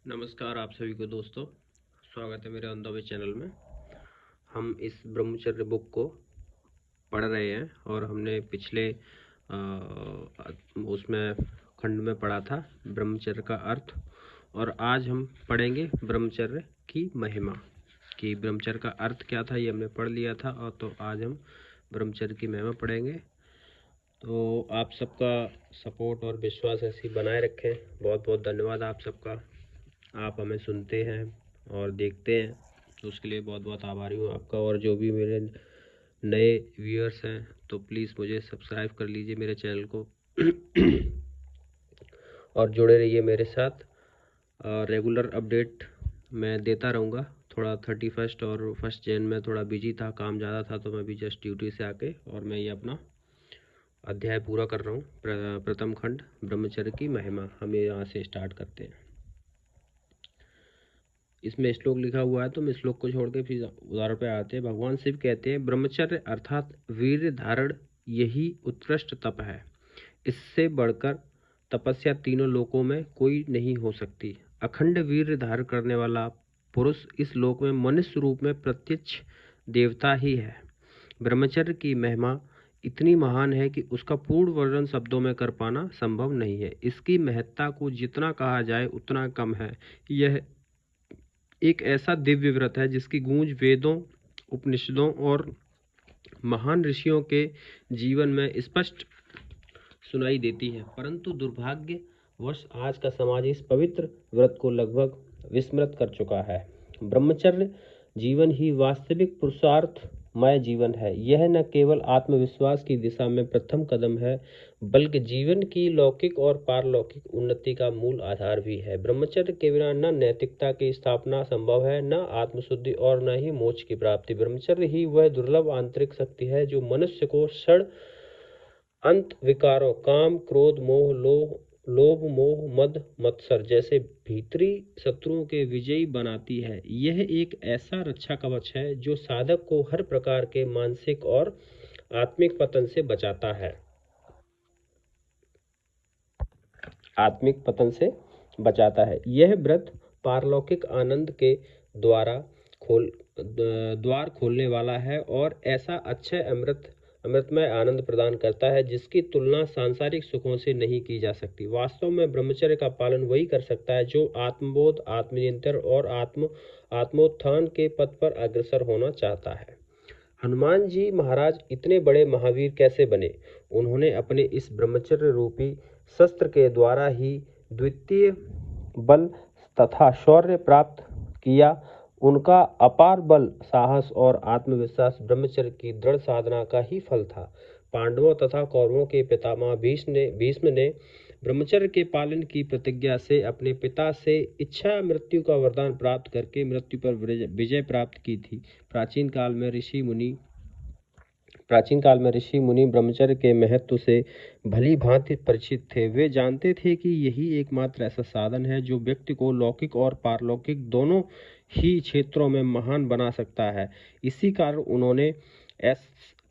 नमस्कार आप सभी को दोस्तों, स्वागत है मेरे ऑन द वे चैनल में। हम इस ब्रह्मचर्य बुक को पढ़ रहे हैं और हमने पिछले उसमें खंड में पढ़ा था ब्रह्मचर्य का अर्थ, और आज हम पढ़ेंगे ब्रह्मचर्य की महिमा। कि ब्रह्मचर्य का अर्थ क्या था ये हमने पढ़ लिया था, और तो आज हम ब्रह्मचर्य की महिमा पढ़ेंगे। तो आप सबका सपोर्ट और विश्वास ऐसे ही बनाए रखें। बहुत बहुत धन्यवाद आप सबका। आप हमें सुनते हैं और देखते हैं, तो उसके लिए बहुत बहुत आभारी हूँ आपका। और जो भी मेरे नए व्यूअर्स हैं तो प्लीज़ मुझे सब्सक्राइब कर लीजिए मेरे चैनल को और जुड़े रहिए मेरे साथ। रेगुलर अपडेट मैं देता रहूँगा। थोड़ा 31 और 1 जैन में थोड़ा बिजी था, काम ज़्यादा था, तो मैं भी जस्ट ड्यूटी से आके और मैं ये अपना अध्याय पूरा कर रहा हूँ। प्रथम खंड ब्रह्मचर्य की महिमा हम यहाँ से स्टार्ट करते हैं। इसमें श्लोक लिखा हुआ है, तो हम श्लोक को छोड़ के फिर उदाहरण पे आते हैं। भगवान शिव कहते हैं, ब्रह्मचर्य अर्थात वीर्य धारण यही उत्कृष्ट तप है। इससे बढ़कर तपस्या तीनों लोकों में कोई नहीं हो सकती। अखंड वीर्य धारण करने वाला पुरुष इस लोक में मनुष्य रूप में प्रत्यक्ष देवता ही है। ब्रह्मचर्य की महिमा इतनी महान है कि उसका पूर्ण वर्णन शब्दों में कर पाना संभव नहीं है। इसकी महत्ता को जितना कहा जाए उतना कम है। यह एक ऐसा दिव्य व्रत है जिसकी गूंज वेदों, उपनिषदों और महान ऋषियों के जीवन में स्पष्ट सुनाई देती है। परंतु दुर्भाग्यवश आज का समाज इस पवित्र व्रत को लगभग विस्मृत कर चुका है। ब्रह्मचर्य जीवन ही वास्तविक पुरुषार्थमय जीवन है। यह न केवल आत्मविश्वास की दिशा में प्रथम कदम है, बल्कि जीवन की लौकिक और पारलौकिक उन्नति का मूल आधार भी है। ब्रह्मचर्य के बिना न नैतिकता की स्थापना संभव है, न आत्मशुद्धि और न ही मोक्ष की प्राप्ति। ब्रह्मचर्य ही वह दुर्लभ आंतरिक शक्ति है जो मनुष्य को षड अंत विकारों काम, क्रोध, मोह, लोभ, मोह, मद, मत्सर जैसे भीतरी शत्रुओं के विजयी बनाती है। यह एक ऐसा रक्षा कवच है जो साधक को हर प्रकार के मानसिक और आत्मिक पतन से बचाता है। यह व्रत पारलौकिक आनंद के द्वार खोलने वाला है और ऐसा अक्षय अमृतमय आनंद प्रदान करता है जिसकी तुलना सांसारिक सुखों से नहीं की जा सकती। वास्तव में ब्रह्मचर्य का पालन वही कर सकता है जो आत्मबोध, आत्मनियंत्रण और आत्मोत्थान के पथ पर अग्रसर होना चाहता है। हनुमान जी महाराज इतने बड़े महावीर कैसे बने? उन्होंने अपने इस ब्रह्मचर्य रूपी शस्त्र के द्वारा ही द्वितीय बल तथा शौर्य प्राप्त किया। उनका अपार बल, साहस और आत्मविश्वास ब्रह्मचर्य की दृढ़ साधना का ही फल था। पांडवों तथा कौरवों के पितामह भीष्म ने ब्रह्मचर्य के पालन की प्रतिज्ञा से अपने पिता से इच्छा मृत्यु का वरदान प्राप्त करके मृत्यु पर विजय प्राप्त की थी। प्राचीन काल में ऋषि मुनि ब्रह्मचर्य के महत्व से भली भांति परिचित थे। वे जानते थे कि यही एकमात्र ऐसा साधन है जो व्यक्ति को लौकिक और पारलौकिक दोनों ही क्षेत्रों में महान बना सकता है। इसी कारण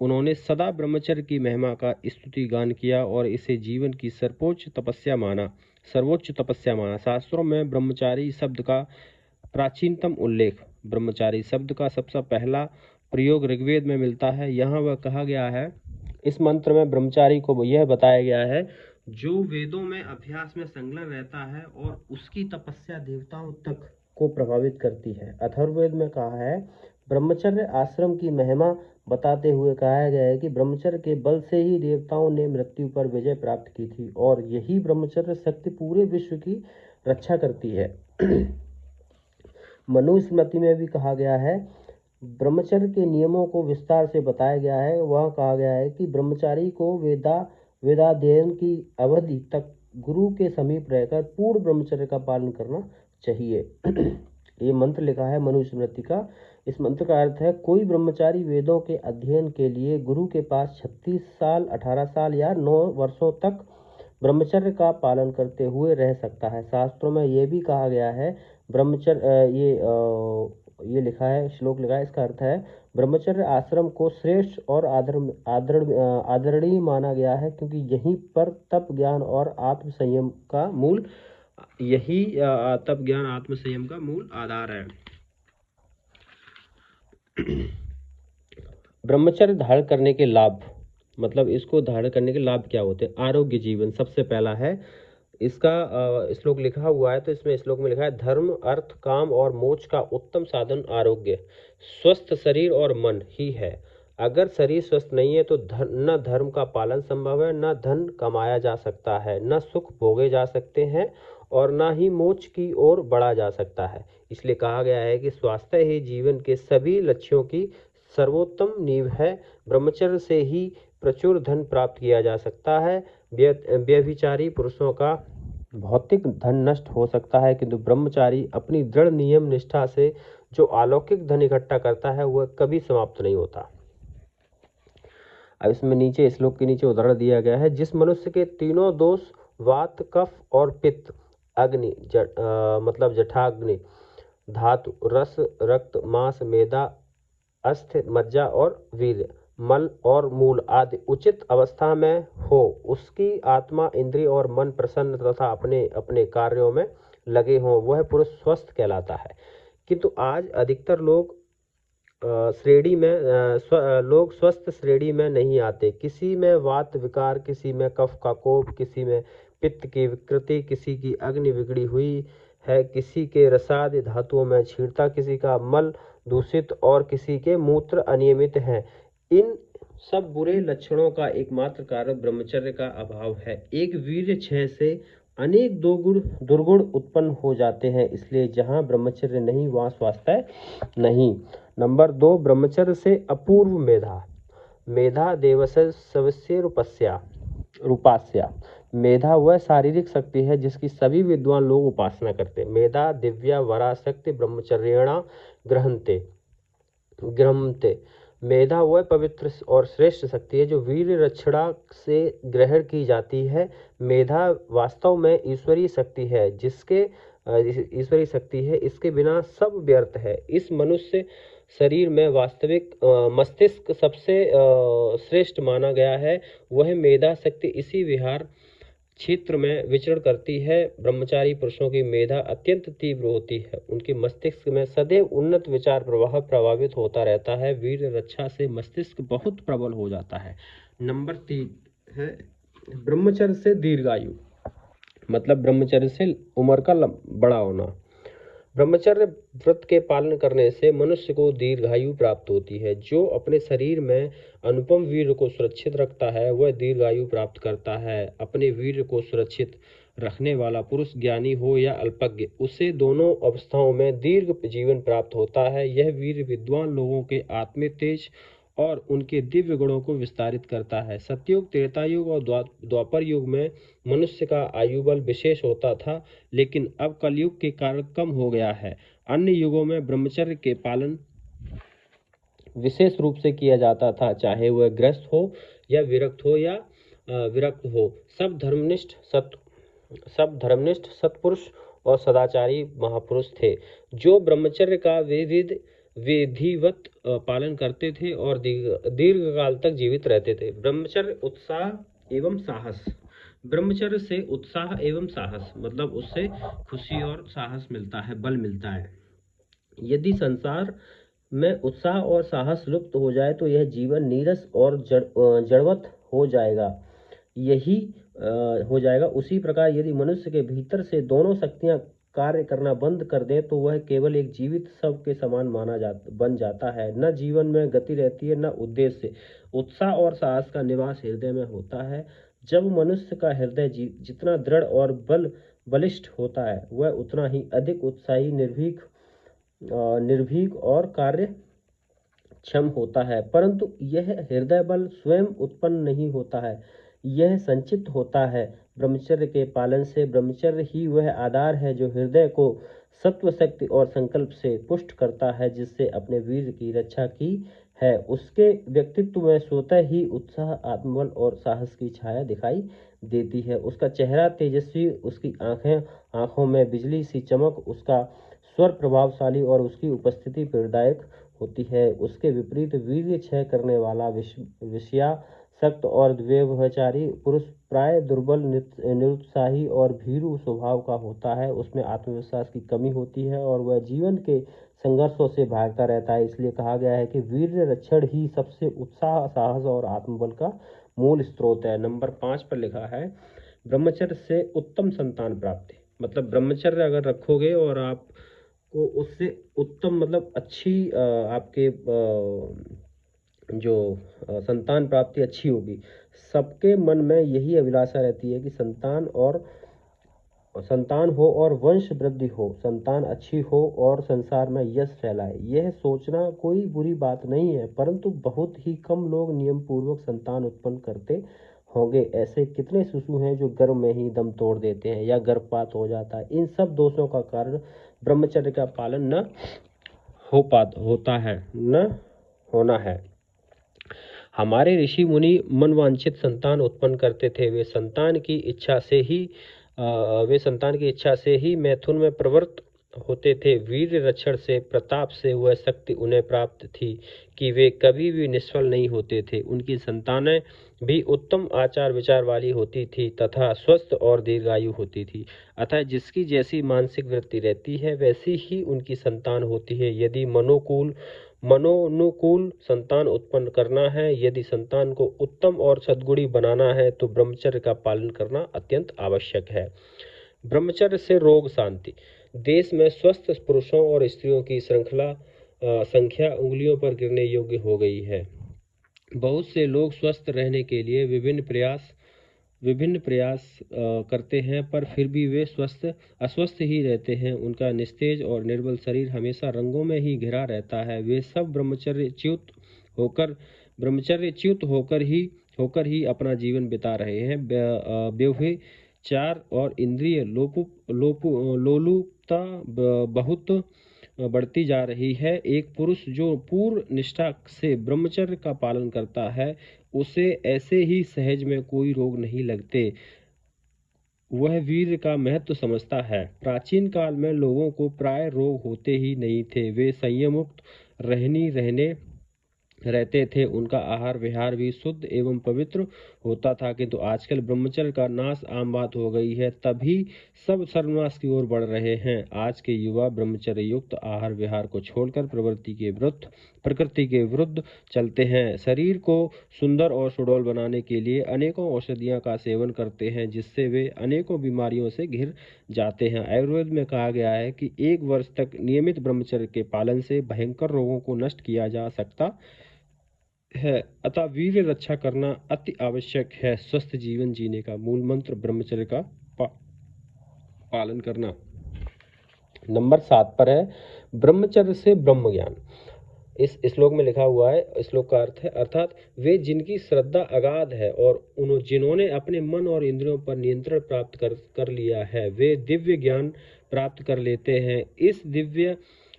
उन्होंने सदा ब्रह्मचर्य की महिमा का स्तुति गान किया और इसे जीवन की सर्वोच्च तपस्या माना। शास्त्रों में ब्रह्मचारी शब्द का प्राचीनतम उल्लेख, ब्रह्मचारी शब्द का सबसे पहला प्रयोग ऋग्वेद में मिलता है। यहाँ वह कहा गया है, इस मंत्र में ब्रह्मचारी को यह बताया गया है जो वेदों में अभ्यास में संलग्न रहता है और उसकी तपस्या देवताओं तक को प्रभावित करती है। अथर्ववेद में कहा है, ब्रह्मचर्य आश्रम की महिमा बताते हुए कहा गया है कि ब्रह्मचर्य के बल से ही देवताओं ने मृत्यु पर विजय प्राप्त की थी और यही ब्रह्मचर्य शक्ति पूरे विश्व की रक्षा करती है। मनुस्मृति में भी कहा गया है, ब्रह्मचर्य के नियमों को विस्तार से बताया गया है। वह कहा गया है कि ब्रह्मचारी को वेदाध्ययन की अवधि तक गुरु के समीप रहकर पूर्ण ब्रह्मचर्य का पालन करना चाहिए। ये मंत्र लिखा है मनुस्मृति का। इस मंत्र का अर्थ है, कोई ब्रह्मचारी वेदों के अध्ययन के लिए गुरु के पास 36 साल, 18 साल या 9 वर्षों तक ब्रह्मचर्य का पालन करते हुए रह सकता है। शास्त्रों में यह भी कहा गया है, ये लिखा है, श्लोक लिखा है, इसका अर्थ है, ब्रह्मचर्य आश्रम को श्रेष्ठ और आदरणीय माना गया है क्योंकि यहीं पर तप, ज्ञान और आत्म संयम का मूल यही तप ज्ञान आत्म संयम का मूल आधार है। ब्रह्मचर्य धारण करने के लाभ, मतलब इसको धारण करने के लाभ क्या होते हैं? आरोग्य जीवन सबसे पहला है। इसका श्लोक लिखा हुआ है, तो इसमें श्लोक में लिखा है, धर्म अर्थ काम और मोक्ष का उत्तम साधन आरोग्य, स्वस्थ शरीर और मन ही है। अगर शरीर स्वस्थ नहीं है तो न धर्म का पालन संभव है, न धन कमाया जा सकता है, न सुख भोगे जा सकते हैं और न ही मोक्ष की ओर बढ़ा जा सकता है। इसलिए कहा गया है कि स्वास्थ्य ही जीवन के सभी लक्ष्यों की सर्वोत्तम नींव है। ब्रह्मचर्य से ही प्रचुर धन प्राप्त किया जा सकता है। व्यभिचारी पुरुषों का भौतिक धन नष्ट हो सकता है, किंतु ब्रह्मचारी अपनी दृढ़ नियम निष्ठा से जो अलौकिक धन इकट्ठा करता है वह कभी समाप्त नहीं होता। अब इसमें नीचे श्लोक के नीचे उदाहरण दिया गया है, जिस मनुष्य के तीनों दोष वात कफ और पित्त, अग्नि मतलब जठाग्नि, धातु, रस, रक्त, मांस, मेदा, अस्थि, मज्जा और वीर्य, मल और मूल आदि उचित अवस्था में हो, उसकी आत्मा, इंद्रिय और मन प्रसन्न तथा अपने अपने कार्यों में लगे हों, वह पुरुष स्वस्थ कहलाता है। किंतु आज अधिकतर लोग श्रेणी में लोग स्वस्थ श्रेणी में नहीं आते। किसी में वात विकार, किसी में कफ का कोप, किसी में पित्त की विकृति, किसी की अग्नि बिगड़ी हुई है, किसी के रसादि धातुओं में छीड़ता, किसी का मल दूषित और किसी के मूत्र अनियमित हैं। इन सब बुरे लक्षणों का एकमात्र कारण ब्रह्मचर्य का अभाव है। एक वीर्य क्षय से अनेक दुर्गुण उत्पन्न हो जाते हैं, इसलिए जहाँ ब्रह्मचर्य नहीं वहाँ स्वास्थ्य नहीं। नंबर 2, ब्रह्मचर्य से अपूर्व मेधा। मेधा देवस्य सवस्य रूपास्या। मेधा वह शारीरिक शक्ति है जिसकी सभी विद्वान लोग उपासना करते हैं। मेधा दिव्या वरा शक्ति ब्रह्मचर्येण गृह्णन्ते। मेधा वह पवित्र और श्रेष्ठ शक्ति है जो वीर रक्षणा से ग्रहण की जाती है। मेधा वास्तव में ईश्वरीय शक्ति है, इसके बिना सब व्यर्थ है। इस मनुष्य शरीर में वास्तविक मस्तिष्क सबसे श्रेष्ठ माना गया है। वह मेधा शक्ति इसी विहार क्षेत्र में विचरण करती है। ब्रह्मचारी पुरुषों की मेधा अत्यंत तीव्र होती है, उनके मस्तिष्क में सदैव उन्नत विचार प्रवाह प्रभावित होता रहता है। वीर रक्षा से मस्तिष्क बहुत प्रबल हो जाता है। नंबर 3 है ब्रह्मचर्य से दीर्घायु, मतलब ब्रह्मचर्य से उम्र का बड़ा होना। ब्रह्मचर्य व्रत के पालन करने से मनुष्य को दीर्घायु प्राप्त होती है। जो अपने शरीर में अनुपम वीर्य को सुरक्षित रखता है वह दीर्घायु प्राप्त करता है। अपने वीर्य को सुरक्षित रखने वाला पुरुष ज्ञानी हो या अल्पज्ञ, उसे दोनों अवस्थाओं में दीर्घ जीवन प्राप्त होता है। यह वीर्य विद्वान लोगों के आत्मिक तेज और उनके दिव्य गुणों को विस्तारित करता है। सतयुग, त्रेतायुग और द्वापर युग में मनुष्य का आयु बल विशेष होता था, लेकिन अब कलयुग के कारण कम हो गया है। अन्य युगों में ब्रह्मचर्य के पालन विशेष रूप से किया जाता था, चाहे वह गृहस्थ हो या विरक्त हो। सब धर्मनिष्ठ सत्पुरुष और सदाचारी महापुरुष थे, जो ब्रह्मचर्य का विधिवत पालन करते थे और दीर्घ काल तक जीवित रहते थे। ब्रह्मचर्य उत्साह एवं साहस। ब्रह्मचर्य से उत्साह एवं साहस, मतलब उससे खुशी और साहस मिलता है, बल मिलता है। यदि संसार में उत्साह और साहस लुप्त हो जाए तो यह जीवन नीरस और जड़वत हो जाएगा। उसी प्रकार यदि मनुष्य के भीतर से दोनों शक्तियां कार्य करना बंद कर दें तो वह केवल एक जीवित शव के समान बन जाता है। न जीवन में गति रहती है, न उद्देश्य। उत्साह और साहस का निवास हृदय में होता है। जब मनुष्य का हृदय जितना दृढ़ और बलिष्ठ होता है वह उतना ही अधिक उत्साही, निर्भीक और कार्यक्षम होता है। परंतु यह हृदय बल स्वयं उत्पन्न नहीं होता है, यह संचित होता है ब्रह्मचर्य के पालन से। ब्रह्मचर्य ही वह आधार है जो हृदय को सत्व शक्ति और संकल्प से पुष्ट करता है, जिससे अपने वीर की रक्षा की है। उसके व्यक्तित्व में स्वतः ही उत्साह, आत्मबल और साहस की छाया दिखाई देती है। उसका चेहरा तेजस्वी, उसकी आंखों में बिजली सी चमक, उसका स्वर प्रभावशाली और उसकी उपस्थिति प्रेरणादायक होती है। उसके विपरीत वीर्य क्षय करने वाला, विषया सख्त और व्यभिचारी पुरुष प्राय दुर्बल, निरुत्साही और भीरू स्वभाव का होता है। उसमें आत्मविश्वास की कमी होती है और वह जीवन के संघर्षों से भागता रहता है। इसलिए कहा गया है कि वीर्य रक्षण ही सबसे उत्साह, साहस और आत्मबल का मूल स्रोत है। नंबर 5 पर लिखा है ब्रह्मचर्य से उत्तम संतान प्राप्ति। मतलब ब्रह्मचर्य अगर रखोगे और आपको उससे उत्तम मतलब अच्छी आपके जो संतान प्राप्ति अच्छी होगी। सबके मन में यही अभिलाषा रहती है कि संतान हो और वंश वृद्धि हो, संतान अच्छी हो और संसार में यश फैलाए। यह सोचना कोई बुरी बात नहीं है, परंतु बहुत ही कम लोग नियम पूर्वक संतान उत्पन्न करते होंगे। ऐसे कितने शिशु हैं जो गर्भ में ही दम तोड़ देते हैं या गर्भपात हो जाता है। इन सब दोषों का कारण ब्रह्मचर्य का पालन न होना है। हमारे ऋषि मुनि मनवांछित संतान उत्पन्न करते थे। वे संतान की इच्छा से ही मैथुन में प्रवृत्त होते थे। वीर रक्षण से, प्रताप से वह शक्ति उन्हें प्राप्त थी कि वे कभी भी निष्फल नहीं होते थे। उनकी संतानें भी उत्तम आचार विचार वाली होती थी तथा स्वस्थ और दीर्घायु होती थी। अतः जिसकी जैसी मानसिक वृत्ति रहती है वैसी ही उनकी संतान होती है। यदि मनोनुकूल संतान उत्पन्न करना है, यदि संतान को उत्तम और सद्गुणी बनाना है तो ब्रह्मचर्य का पालन करना अत्यंत आवश्यक है। ब्रह्मचर्य से रोग शांति। देश में स्वस्थ पुरुषों और स्त्रियों की संख्या उंगलियों पर गिरने योग्य हो गई है। बहुत से लोग स्वस्थ रहने के लिए विभिन्न प्रयास करते हैं, पर फिर भी वे अस्वस्थ ही रहते हैं। उनका निस्तेज और निर्बल शरीर हमेशा रंगों में ही घिरा रहता है। वे सब ब्रह्मचर्यच्युत होकर ही अपना जीवन बिता रहे हैं। व्यभिचार और इंद्रिय लोलुपता बहुत बढ़ती जा रही है। एक पुरुष जो पूर्ण निष्ठा से ब्रह्मचर्य का पालन करता है, उसे ऐसे ही सहज में कोई रोग नहीं लगते। वह वीर्य का महत्व समझता है। प्राचीन काल में लोगों को प्राय रोग होते ही नहीं थे। वे संयमुक्त रहते थे। उनका आहार विहार भी शुद्ध एवं पवित्र होता था, किंतु आजकल ब्रह्मचर्य का नाश आम बात हो गई है, तभी सब सर्वनाश की ओर बढ़ रहे हैं। आज के युवा ब्रह्मचर्य युक्त आहार विहार को छोड़कर प्रकृति के विरुद्ध चलते हैं। शरीर को सुंदर और सुडौल बनाने के लिए अनेकों औषधियों का सेवन करते हैं, जिससे वे अनेकों बीमारियों से घिर जाते हैं। आयुर्वेद में कहा गया है कि 1 वर्ष तक नियमित ब्रह्मचर्य के पालन से भयंकर रोगों को नष्ट किया जा सकता है। अतः वीर्य रक्षा करना अति आवश्यक है। स्वस्थ जीवन जीने का मूल मंत्र ब्रह्मचर्य का पालन करना। नंबर 7 पर है ब्रह्मचर्य से ब्रह्म ज्ञान। इस श्लोक में लिखा हुआ है, श्लोक का अर्थ है अर्थात वे जिनकी श्रद्धा अगाध है और जिन्होंने अपने मन और इंद्रियों पर नियंत्रण प्राप्त कर लिया है, वे दिव्य ज्ञान प्राप्त कर लेते हैं। इस दिव्य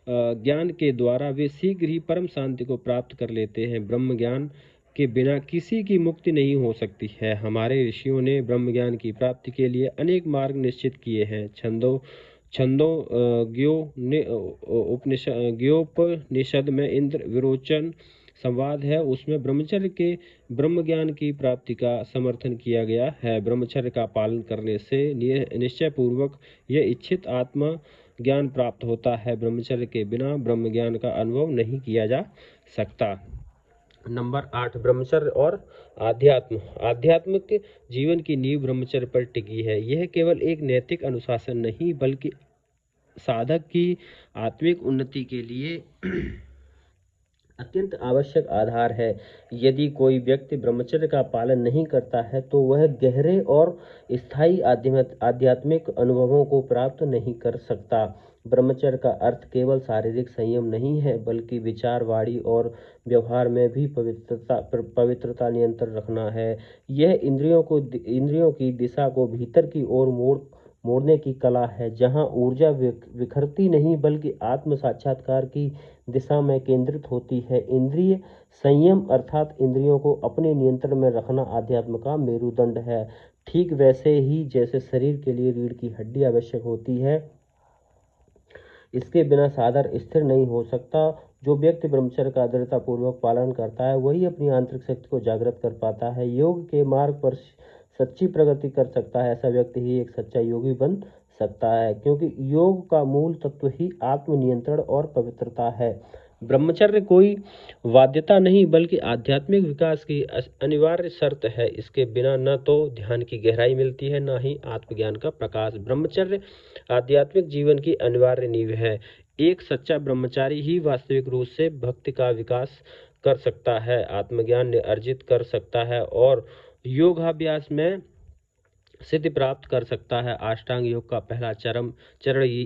ज्ञान के द्वारा वे शीघ्र ही परम शांति को प्राप्त कर लेते हैं। ब्रह्म ज्ञान के बिना किसी की मुक्ति नहीं हो सकती है। हमारे ऋषियों ने ब्रह्म ज्ञान की प्राप्ति के लिए अनेक मार्ग निश्चित किए हैं। ग्योपनिषद में इंद्र विरोचन संवाद है, उसमें ब्रह्मचर्य के ब्रह्म ज्ञान की प्राप्ति का समर्थन किया गया है। ब्रह्मचर्य का पालन करने से निश्चय पूर्वक यह इच्छित आत्मा ज्ञान प्राप्त होता है। ब्रह्मचर्य के बिना ब्रह्म ज्ञान का अनुभव नहीं किया जा सकता। नंबर 8 ब्रह्मचर्य और आध्यात्मिक जीवन की नींव ब्रह्मचर्य पर टिकी है। यह केवल एक नैतिक अनुशासन नहीं बल्कि साधक की आत्मिक उन्नति के लिए अत्यंत आवश्यक आधार है। यदि कोई व्यक्ति ब्रह्मचर्य का पालन नहीं करता है तो वह गहरे और स्थायी आध्यात्मिक अनुभवों को प्राप्त नहीं कर सकता। ब्रह्मचर्य का अर्थ केवल शारीरिक संयम नहीं है, बल्कि विचार, वाणी और व्यवहार में भी पवित्रता नियंत्रण रखना है। यह इंद्रियों की दिशा को भीतर की ओर मोड़ने की कला है, जहाँ ऊर्जा विखरती नहीं बल्कि आत्म साक्षात्कार की दिशा में केंद्रित होती है। इंद्रिय संयम अर्थात इंद्रियों को अपने नियंत्रण में रखना अध्यात्म का मेरुदंड है। ठीक वैसे ही जैसे शरीर के लिए रीढ़ की हड्डी आवश्यक होती है, इसके बिना साधक स्थिर नहीं हो सकता, जो व्यक्ति ब्रह्मचर्य का दृढ़तापूर्वक पालन करता है वही अपनी आंतरिक शक्ति को जागृत कर पाता है, योग के मार्ग पर सच्ची प्रगति कर सकता है। ऐसा व्यक्ति ही एक सच्चा योगी बन सकता है, क्योंकि योग का मूल तत्व ही आत्मनियंत्रण और पवित्रता है। ब्रह्मचर्य कोई वाध्यता नहीं बल्कि आध्यात्मिक विकास की अनिवार्य शर्त है। इसके बिना न तो ध्यान की गहराई मिलती है, न ही आत्मज्ञान का प्रकाश। ब्रह्मचर्य आध्यात्मिक जीवन की अनिवार्य नींव है। एक सच्चा ब्रह्मचारी ही वास्तविक रूप से भक्ति का विकास कर सकता है, आत्मज्ञान अर्जित कर सकता है और योगाभ्यास में सिद्धि प्राप्त कर सकता है। अष्टांग योग का पहला चरण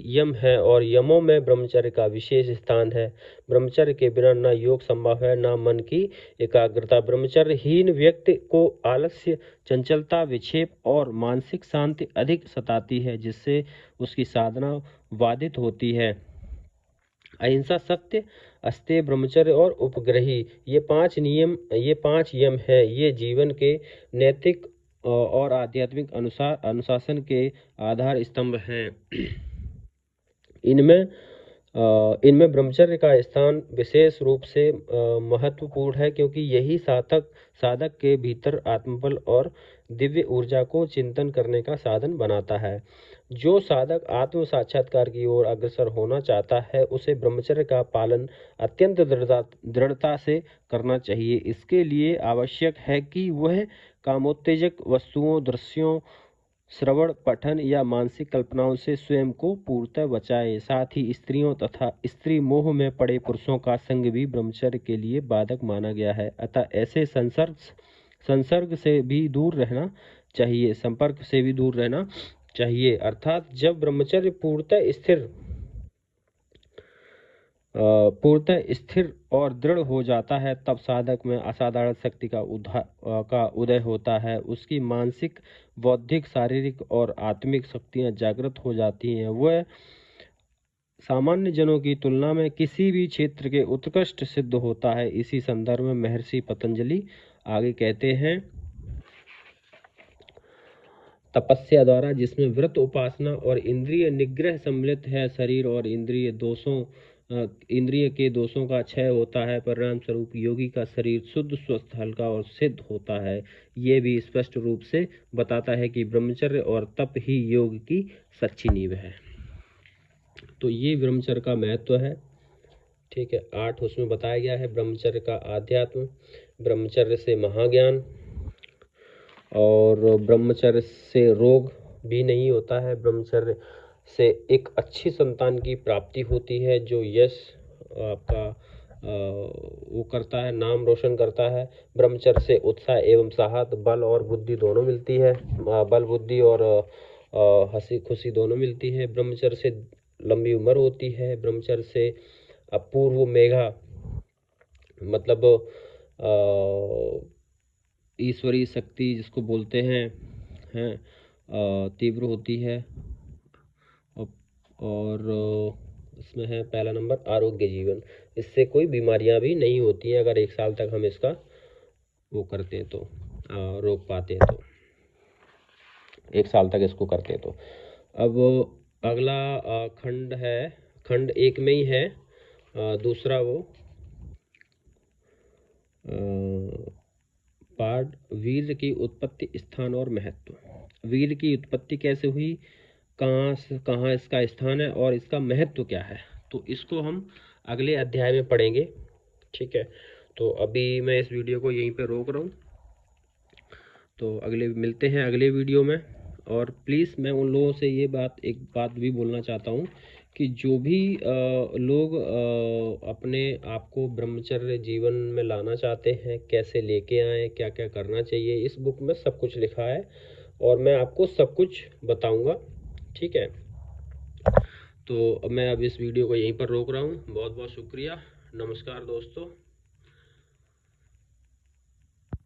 यम है और यमों में ब्रह्मचर्य का विशेष स्थान है। ब्रह्मचर्य के बिना न योग संभव है, न मन की एकाग्रता। ब्रह्मचर्यहीन व्यक्ति को आलस्य, चंचलता, विक्षेप और मानसिक शांति अधिक सताती है, जिससे उसकी साधना बाधित होती है। अहिंसा, सत्य, अस्तेय, ब्रह्मचर्य और उपग्रही, ये पांच यम है। ये जीवन के नैतिक और आध्यात्मिक अनुशासन के आधार स्तंभ हैं। इनमें ब्रह्मचर्य का स्थान विशेष रूप से महत्वपूर्ण है, क्योंकि यही साधक के भीतर आत्मबल और दिव्य ऊर्जा को चिंतन करने का साधन बनाता है। जो साधक आत्म साक्षात्कार की ओर अग्रसर होना चाहता है उसे ब्रह्मचर्य का पालन अत्यंत दृढ़ता से करना चाहिए। इसके लिए आवश्यक है कि वह कामोत्तेजक वस्तुओं, दृश्यों, श्रवण, पठन या मानसिक कल्पनाओं से स्वयं को पूर्णतः बचाए। साथ ही स्त्रियों तथा स्त्री मोह में पड़े पुरुषों का संग भी ब्रह्मचर्य के लिए बाधक माना गया है। अतः ऐसे संसर्ग से भी दूर रहना चाहिए, संपर्क से भी दूर रहना चाहिए। अर्थात जब ब्रह्मचर्य पूर्णतः स्थिर और दृढ़ हो जाता है तब साधक में असाधारण शक्ति का उदय होता है। उसकी मानसिक, बौद्धिक, शारीरिक और आत्मिक शक्तियां जागृत हो जाती हैं। वह सामान्य जनों की तुलना में किसी भी क्षेत्र के उत्कृष्ट सिद्ध होता है। इसी संदर्भ में महर्षि पतंजलि आगे कहते हैं, तपस्या द्वारा, जिसमें व्रत, उपासना और इंद्रिय निग्रह सम्मिलित है, शरीर और इंद्रिय के दोषों का क्षय होता है। परिणाम स्वरूप योगी का शरीर शुद्ध, स्वस्थ, हल्का और सिद्ध होता है। ये भी स्पष्ट रूप से बताता है कि ब्रह्मचर्य और तप ही योग की सच्ची नींव है। तो ये ब्रह्मचर्य का महत्व है। ठीक है, 8 उसमें बताया गया है। ब्रह्मचर्य का आध्यात्म, ब्रह्मचर्य से महाज्ञान, और ब्रह्मचर्य से रोग भी नहीं होता है। ब्रह्मचर्य से एक अच्छी संतान की प्राप्ति होती है, जो यश आपका वो करता है, नाम रोशन करता है। ब्रह्मचर्य से उत्साह एवं साहस, बल और बुद्धि दोनों मिलती है। बल, बुद्धि और हंसी खुशी दोनों मिलती है। ब्रह्मचर्य से लंबी उम्र होती है। ब्रह्मचर्य से अपूर्व मेघा, मतलब ईश्वरीय शक्ति जिसको बोलते हैं तीव्र होती है। और इसमें है पहला नंबर आरोग्य जीवन। इससे कोई बीमारियां भी नहीं होती हैं अगर 1 साल तक हम इसका वो करते हैं तो, रोक पाते हैं तो, 1 साल तक इसको करते हैं तो। अब अगला खंड है, खंड 1 में ही है दूसरा वो पाठ, वीर की उत्पत्ति, स्थान और महत्व। वीर की उत्पत्ति कैसे हुई, कहाँ इसका स्थान है और इसका महत्व क्या है, तो इसको हम अगले अध्याय में पढ़ेंगे। ठीक है, तो अभी मैं इस वीडियो को यहीं पे रोक रहा हूँ। तो मिलते हैं अगले वीडियो में। और प्लीज़ मैं उन लोगों से एक बात भी बोलना चाहता हूँ कि जो भी लोग अपने आप को ब्रह्मचर्य जीवन में लाना चाहते हैं, कैसे लेके आएँ, क्या क्या करना चाहिए, इस बुक में सब कुछ लिखा है और मैं आपको सब कुछ बताऊंगा। ठीक है, तो मैं अब इस वीडियो को यहीं पर रोक रहा हूँ। बहुत बहुत शुक्रिया। नमस्कार दोस्तों।